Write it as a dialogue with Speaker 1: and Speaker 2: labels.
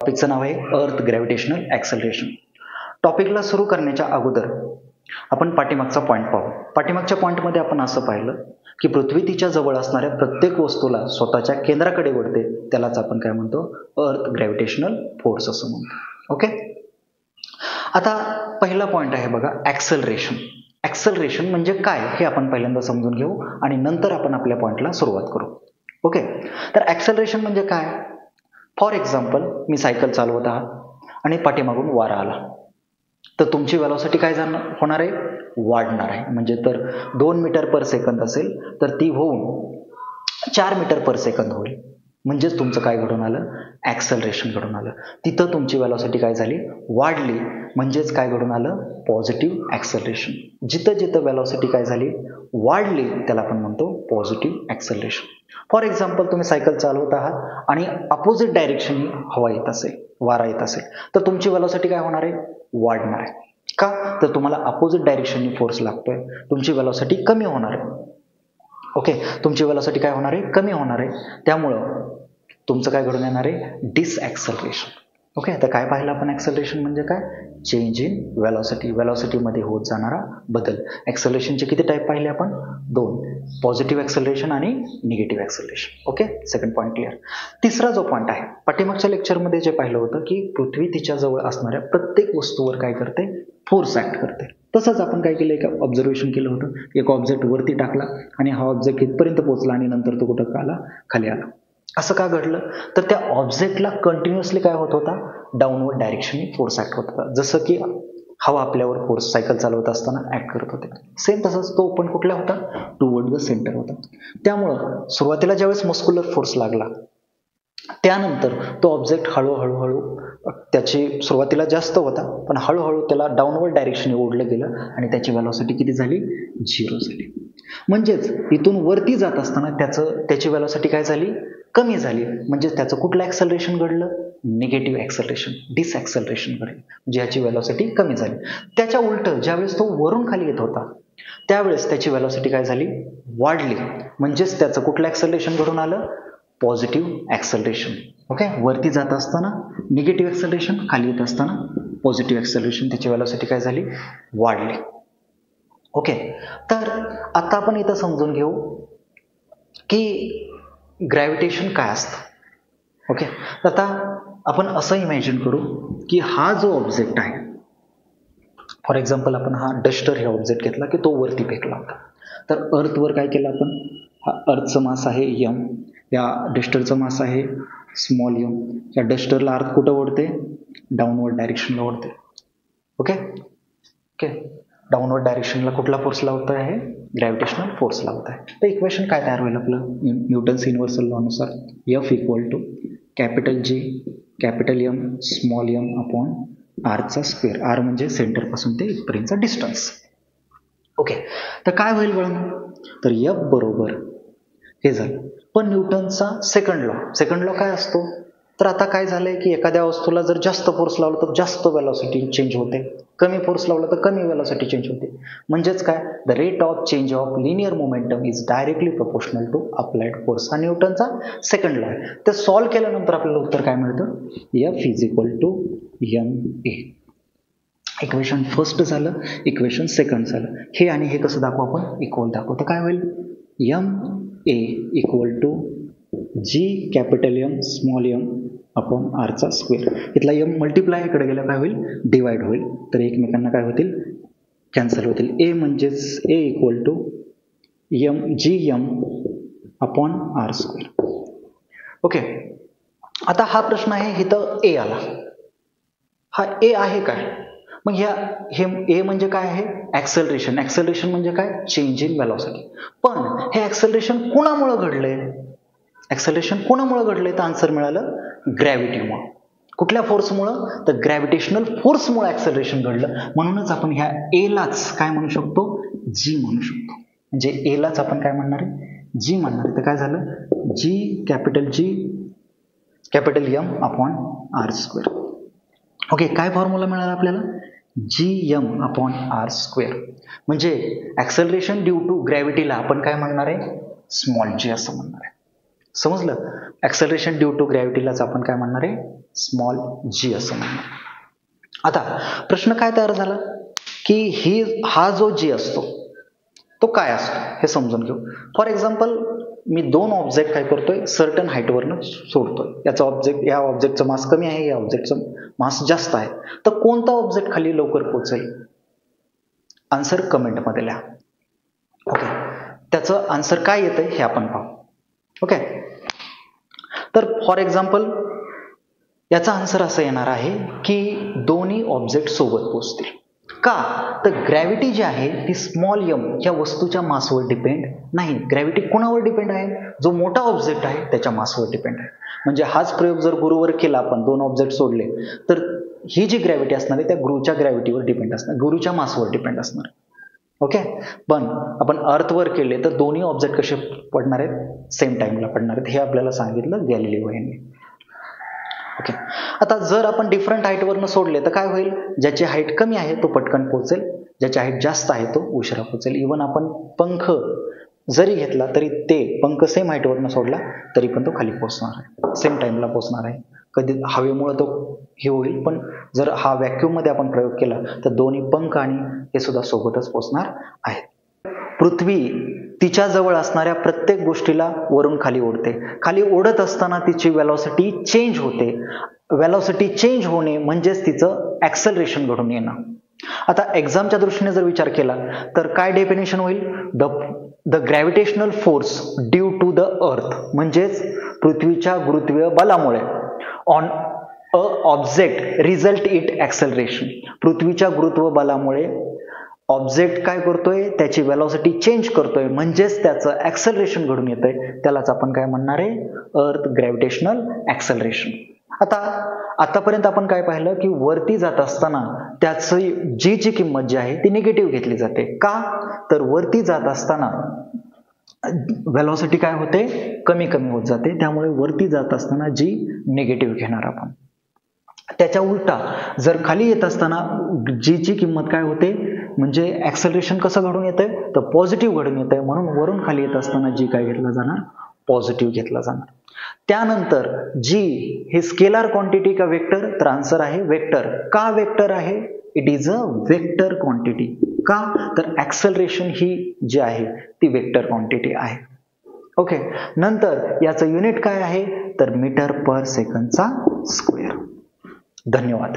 Speaker 1: टॉपिकचं नाव आहे अर्थ gravitational acceleration. टॉपिकला सुरू करण्याच्या अगोदर आपण पाठीमागचा पॉईंट पाहू. पाठीमागच्या पॉईंटमध्ये आपण असं पाहिलं की पृथ्वी तिच्या जवळ असणाऱ्या प्रत्येक वस्तूला स्वतःच्या केंद्राकडे वळते, त्यालाच आपण काय म्हणतो, अर्थ ग्रॅव्हिटेशनल फोर्स असं म्हणतो. ओके, आता पहिला पॉईंट आहे बघा, ॲक्सेलरेशन. ॲक्सेलरेशन म्हणजे काय हे आपण पहिल्यांदा समजून घेऊ आणि नंतर आपण आपल्या पॉईंटला सुरुवात करू. ओके, तर ॲक्सेलरेशन म्हणजे काय? फॉर एक्झाम्पल, मी सायकल चालवत आहात आणि पाठीमागून वारा आला, तर तुमची वेलॉसिटी काय होणार आहे? वाढणार आहे. म्हणजे तर 2 मीटर पर सेकंद असेल तर ती होऊन 4 मीटर पर सेकंद होईल. म्हणजेच तुमचं काय घडून आलं? ॲक्सेलरेशन घडून आलं. तिथं तुमची वेलॉसिटी काय झाली? वाढली. म्हणजेच काय घडून आलं? Positive acceleration. जिथं जिथं वेलॉसिटी काय झाली? वाढली, त्याला आपण म्हणतो पॉझिटिव्ह ॲक्सेलरेशन. फॉर एक्झाम्पल, तुम्ही सायकल चालवत आहात आणि अपोजिट डायरेक्शननी हवा येत असेल, वारा येत असेल, तर तुमची वेलॉसिटी काय होणार आहे? वाढणार आहे. का? तर तुम्हाला अपोजिट डायरेक्शननी फोर्स लागतोय, तुमची वेलॉसिटी कमी होणार आहे. ओके, तुमची वेलॉसिटी काय होणार आहे? कमी होणार आहे. त्यामुळं तुमचं काय घडून येणार आहे? डिसॲक्सेलरेशन. ओके, तर काय पाहिलं आपण? ॲक्सेलरेशन म्हणजे काय? चेंज इन वेलॉसिटी, वेलॉसिटीमध्ये होत जाणारा बदल. ॲक्सेलरेशनचे किती टाईप पाहिले आपण? 2, पॉझिटिव्ह ॲक्सेलरेशन आणि negative acceleration. Okay, second point clear. तिसरा जो पॉईंट आहे, पाठीमागच्या लेक्चरमध्ये जे पाहिलं होतं की पृथ्वी तिच्या जवळ असणाऱ्या प्रत्येक वस्तूवर काय करते? फोर्स ॲक्ट करते. तसंच आपण काय केलं? एक ऑब्झर्वेशन केलं होतं. एक ऑब्जेक्ट वरती टाकला आणि हा ऑब्जेक्ट इथपर्यंत पोहोचला आणि नंतर तो कुठं आला? खाली आला. असं का घडलं? तर त्या ऑब्जेक्टला कंटिन्युअसली काय होत होता? डाऊनवर्ड डायरेक्शननी फोर्स ॲक्ट होत होता. जसं की हवा आपल्यावर फोर्स सायकल चालवत असताना ॲक्ट करत होते, सेम तसंच तो पण कुठला होता? टुवर्ड द सेंटर होता. त्यामुळं सुरुवातीला ज्यावेळेस मस्क्युलर फोर्स लागला, त्यानंतर तो ऑब्जेक्ट हळूहळू त्याची सुरुवातीला जास्त होता, पण हळूहळू त्याला डाऊनवर्ड डायरेक्शनने ओढलं गेलं आणि त्याची वेलॉसिटी किती झाली? 0 झाली. म्हणजेच इथून वरती जात असताना त्याची वेलॉसिटी काय झाली? कमी झाली. म्हणजे त्याचं कुठलं ॲक्सेलरेशन घडलं? निगेटिव्ह ॲक्सेलरेशन, डिसॲक्सेलरेशन घडलं. म्हणजे याची वेलॉसिटी कमी झाली. त्याच्या उलट ज्यावेळेस तो वरून खाली येत होता, त्यावेळेस त्याची वेलॉसिटी काय झाली? वाढली. म्हणजेच त्याचं कुठलं ॲक्सेलरेशन घडून आलं? Positive acceleration. ओके, वरती जात असताना निगेटिव्ह ॲक्सेलरेशन, खाली येत असताना पॉझिटिव्ह ॲक्सेलरेशन, त्याची वेलॉसिटी काय झाली? वाढली. ओके, तर आता आपण इथं समजून घेऊ की ग्रॅव्हिटेशन काय असतं. ओके, आता आपण असं इमॅजिन करू की हा जो ऑब्जेक्ट आहे, फॉर एक्झाम्पल आपण हा डस्टर हे ऑब्जेक्ट घेतला की तो वरती फेकला होता. तर अर्थवर काय केलं आपण? हा अर्थचं मास आहे m, या डस्टरचं मास आहे स्मॉल m. या डस्टरला अर्थ कुठं ओढते? डाऊनवर्ड डायरेक्शनला ओढते. ओके ओके, डाऊनवर्ड डायरेक्शनला कुठला फोर्स लावत आहे? ग्रॅव्हिटेशनल फोर्स लावत आहे. तर इक्वेशन काय तयार होईल आपलं? न्यूटन्स युनिव्हर्सल लॉनुसार F equal to capital G capital M small m upon आरचा स्क्वेअर. आर म्हणजे सेंटरपासून ते इथपर्यंतचा डिस्टन्स. ओके, तर काय होईल वळण? तर F बरोबर हे झालं. पण न्यूटनचा सेकंड लॉ काय असतो? तर आता काय झालंय की एखाद्या वस्तूला जर जास्त फोर्स लावला तर जास्त वेलॉसिटी चेंज होते, कमी फोर्स लावला तर कमी वेलॉसिटी चेंज होते. म्हणजेच काय? The rate of change of linear momentum is directly proportional to applied force. हा न्यूटनचा सेकंड लॉ आहे. तर सॉल्व्ह केल्यानंतर आपल्याला उत्तर काय मिळतं? F is equal to ma. Equation first झालं, इक्वेशन सेकंड झालं. हे आणि हे कसं दाखवू आपण? इक्वल दाखवू. तर काय होईल? ma equal to G capital M small m upon आरचा स्क्वेअर. इथला m मल्टिप्लाय इकडे गेला काय होईल? डिवाइड होईल. तर एकमेकांना काय होतील? कॅन्सल होतील. a म्हणजेच a equal to gm upon R square. Okay, आता हा प्रश्न आहे, इथं a आला. हा a आहे काय? मग हे a म्हणजे काय आहे? ॲक्सेलरेशन. ॲक्सेलरेशन म्हणजे काय? Change in velocity. पण हे ॲक्सेलरेशन कोणामुळे घडलंय? ॲक्सेलरेशन कोणामुळे घडलंय? तर आन्सर मिळालं ग्रॅव्हिटीमुळे. कुठल्या फोर्समुळं? तर ग्रॅव्हिटेशनल फोर्समुळे ॲक्सेलरेशन घडलं. म्हणूनच आपण ह्या a लाच काय म्हणू शकतो? G म्हणू शकतो. म्हणजे a लाच आपण काय म्हणणार आहे? G म्हणणार आहे. तर काय झालं? G capital M upon R square. Okay, काय फॉर्म्युला मिळाला आपल्याला? gm upon R square. म्हणजे ॲक्सेलरेशन ड्यू टू ग्रॅव्हिटीला आपण काय म्हणणार आहे? स्मॉल g असं म्हणणार आहे. समजलं? ॲक्सेलरेशन ड्यू टू ग्रॅव्हिटीलाच आपण काय म्हणणार आहे? स्मॉल जी असं म्हणणार. आता प्रश्न काय तयार झाला की हा जो जी असतो तो काय असतो हे समजून घेऊ. फॉर एक्झाम्पल मी दोन ऑब्जेक्ट काय करतोय सर्टन हाईटवरनं सोडतोय. या ऑब्जेक्टचं मास कमी आहे, या ऑब्जेक्टचं मास जास्त आहे. तर कोणता ऑब्जेक्ट खाली लवकर पोहोचेल? आन्सर कमेंटमध्ये लिहा. ओके, त्याचं आन्सर काय येतंय हे आपण पाहू. ओके, तर फॉर एक्झाम्पल याचा आन्सर असं येणार आहे की दोन्ही ऑब्जेक्ट सोबत पोहोचतील. का? तर ग्रॅव्हिटी जी आहे ती स्मॉल एम या वस्तूच्या मासवर डिपेंड नाही. ग्रॅव्हिटी कोणावर डिपेंड आहे? जो मोठा ऑब्जेक्ट आहे त्याच्या मासवर डिपेंड आहे. म्हणजे हाच प्रयोग जर गुरुवर केला, आपण दोन ऑब्जेक्ट सोडले, तर ही जी ग्रॅव्हिटी असणार आहे त्या गुरुच्या ग्रॅव्हिटीवर डिपेंड असणार, गुरुच्या मासवर डिपेंड असणार. ओके, पण आपण अर्थवर केले तर दोन्ही ऑब्जेक्ट कसे पडणार आहेत? सेम टाइमला पडणार आहेत. हे आपल्याला सांगितलं गॅलिलिओ यांनी. ओके, आता जर आपण डिफरंट हाईटवरनं सोडले तर काय होईल? ज्याची हाईट कमी आहे तो पटकन पोहोचेल, ज्याची हाईट जास्त आहे तो उशिरा पोहोचेल. इव्हन आपण पंख जरी घेतला तरी ते पंख सेम हाईटवरनं सोडला तरी पण तो खाली पोहोचणार आहे, सेम टाइमला पोहोचणार आहे. कधी हवेमुळे तो हे होईल, पण जर हा व्हॅक्यूम मध्ये आपण प्रयोग केला तर दोन्ही पंख आणि हे सुद्धा सोबतच पोहोचणार आहेत. पृथ्वी तिच्या जवळ असणाऱ्या प्रत्येक गोष्टीला वरून खाली ओढते. खाली ओढत असताना तिची वेलॉसिटी चेंज होते. वेलॉसिटी चेंज होणे म्हणजेच तिचं ऍक्सेलरेशन घडून येणं. आता एक्झामच्या दृष्टीने जर विचार केला तर काय डेफिनेशन होईल? The gravitational force due to the earth, म्हणजेच पृथ्वीच्या गुरुत्वीय बलामुळे on a object result it acceleration. पृथ्वीच्या गुरुत्व बलामुळे ऑब्जेक्ट काय करतोय? त्याची वेलॉसिटी चेंज करतोय, म्हणजेच त्याचं ऍक्सेलरेशन घडून येतंय. त्यालाच आपण काय म्हणणार आहे? अर्थ ग्रॅव्हिटेशनल ऍक्सेलरेशन. आता आतापर्यंत आपण काय पाहिलं की वरती जात असताना त्याची जी किंमत जी आहे ती निगेटिव्ह घेतली जाते. का? तर वरती जात असताना वेलॉसिटी काय होते? कमी कमी होत जाते. त्यामुळे वरती जात असताना जी निगेटिव्ह घेणार आपण. त्याच्या उलटा जर खाली येत असताना जीची किंमत काय होते? म्हणजे ऍक्सेलरेशन कसं घडून येतंय? तर पॉझिटिव्ह घडून येतंय. म्हणून वरून खाली येत असताना जी काय घेतला जाणार? पॉझिटिव्ह घेतला जाणार. त्यानंतर जी हे स्केलर क्वांटिटी का वेक्टर? तर आन्सर आहे वेक्टर. का वेक्टर आहे? It is a vector quantity. का? तर ऍक्सेलरेशन ही जी आहे ती वेक्टर क्वांटिटी आहे. ओके, नंतर याचं युनिट काय आहे? तर मीटर पर सेकंडचा स्क्वेअर. धन्यवाद.